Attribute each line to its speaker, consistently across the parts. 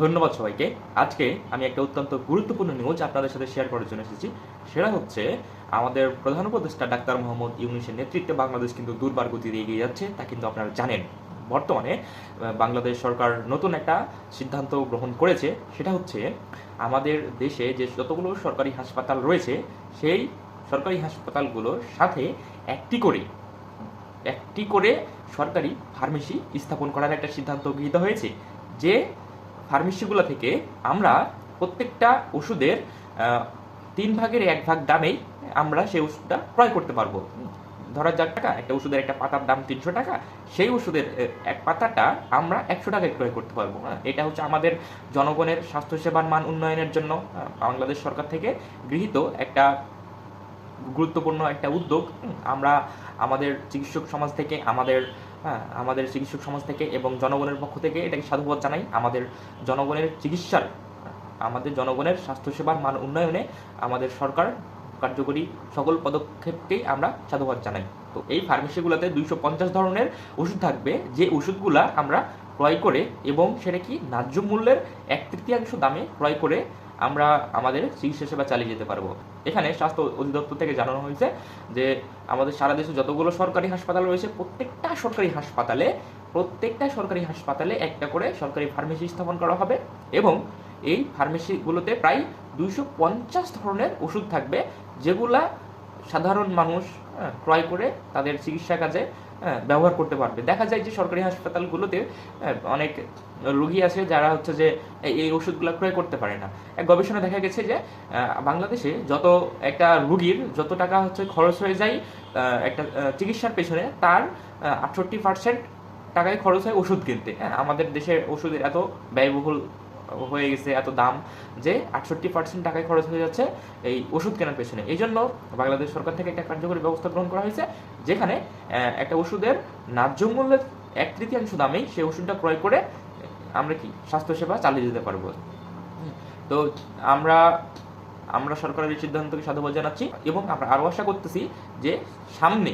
Speaker 1: ধন্যবাদ সবাইকে। আজকে আমি একটা অত্যন্ত গুরুত্বপূর্ণ নিউজ আপনাদের সাথে শেয়ার করার জন্য এসেছি। সেটা হচ্ছে আমাদের প্রধান উপদেষ্টা ডাক্তার মোহাম্মদ ইউনূসের নেতৃত্বে বাংলাদেশ কিন্তু দুর্বার গতিতে এগিয়ে যাচ্ছে, তা কিন্তু আপনারা জানেন। বর্তমানে বাংলাদেশ সরকার নতুন একটা সিদ্ধান্ত গ্রহণ করেছে, সেটা হচ্ছে আমাদের দেশে যে যতগুলো সরকারি হাসপাতাল রয়েছে সেই সরকারি হাসপাতালগুলোর সাথে একটি করে একটি করে সরকারি ফার্মেসি স্থাপন করার একটা সিদ্ধান্ত গৃহীত হয়েছে। যে ফার্মেসিগুলো থেকে আমরা প্রত্যেকটা ওষুধের 1/3 দামেই আমরা সেই ওষুধটা ক্রয় করতে পারবো। ধরা যাক টাকা একটা ওষুধের একটা পাতার দাম 300 টাকা, সেই ওষুধের এক পাতাটা আমরা 100 টাকায় ক্রয় করতে পারবো। এটা হচ্ছে আমাদের জনগণের স্বাস্থ্যসেবার মান উন্নয়নের জন্য বাংলাদেশ সরকার থেকে গৃহীত একটা গুরুত্বপূর্ণ একটা উদ্যোগ। আমরা আমাদের চিকিৎসক সমাজ থেকে আমাদের চিকিৎসক সমাজ থেকে এবং জনগণের পক্ষ থেকে এটাকে সাধুবাদ জানাই। আমাদের জনগণের স্বাস্থ্যসেবার মান উন্নয়নে আমাদের সরকার কার্যকরী সকল পদক্ষেপকেই আমরা সাধুবাদ জানাই। তো এই ফার্মেসিগুলোতে 250 ধরনের ওষুধ থাকবে, যে ওষুধগুলা আমরা ক্রয় করে এবং সেটা কি ন্যায্য মূল্যের 1/3 দামে ক্রয় করে আমরা আমাদের চিকিৎসা সেবা চালিয়ে যেতে পারবো। এখানে স্বাস্থ্য অধিদপ্তর থেকে জানানো হয়েছে যে আমাদের সারা দেশে যতগুলো সরকারি হাসপাতাল রয়েছে প্রত্যেকটা সরকারি হাসপাতালে একটা করে সরকারি ফার্মেসি স্থাপন করা হবে এবং এই ফার্মেসিগুলোতে প্রায় 250 ধরনের ওষুধ থাকবে, যেগুলা সাধারণ মানুষ ক্রয় করে তাদের চিকিৎসা কাজে ব্যবহার করতে পারবে। দেখা যায় যে সরকারি হাসপাতালগুলোতে অনেক রোগী আছে যারা হচ্ছে যে এই ওষুধগুলো ক্রয় করতে পারে না। এক গবেষণা দেখা গেছে যে বাংলাদেশে একটা রোগীর যত টাকা হচ্ছে খরচ হয়ে যায় একটা চিকিৎসার পেছনে, তার 68% টাকায় খরচ হয় ওষুধ কিনতে। আমাদের দেশে ওষুধের এত ব্যয়বহুল হয়ে গেছে, এত দাম, যে 68% টাকায় খরচ হয়ে যাচ্ছে এই ওষুধ কেনার পেছনে। এই জন্য বাংলাদেশ সরকার থেকে একটা কার্যকরী ব্যবস্থা গ্রহণ করা হয়েছে, যেখানে একটা ওষুধের ন্যায্য মূল্যের 1/3 দামেই সেই ওষুধটা ক্রয় করে আমরা স্বাস্থ্যসেবা চালিয়ে যেতে পারবো। তো আমরা সরকারের এই সিদ্ধান্তকে সাধুবাদ জানাচ্ছি এবং আমরা আরও আশা করতেছি যে সামনে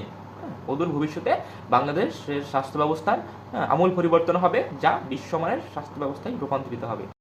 Speaker 1: অদূর ভবিষ্যতে বাংলাদেশের স্বাস্থ্য ব্যবস্থার আমূল পরিবর্তন হবে, যা বিশ্বমানের স্বাস্থ্য ব্যবস্থায় রূপান্তরিত হবে।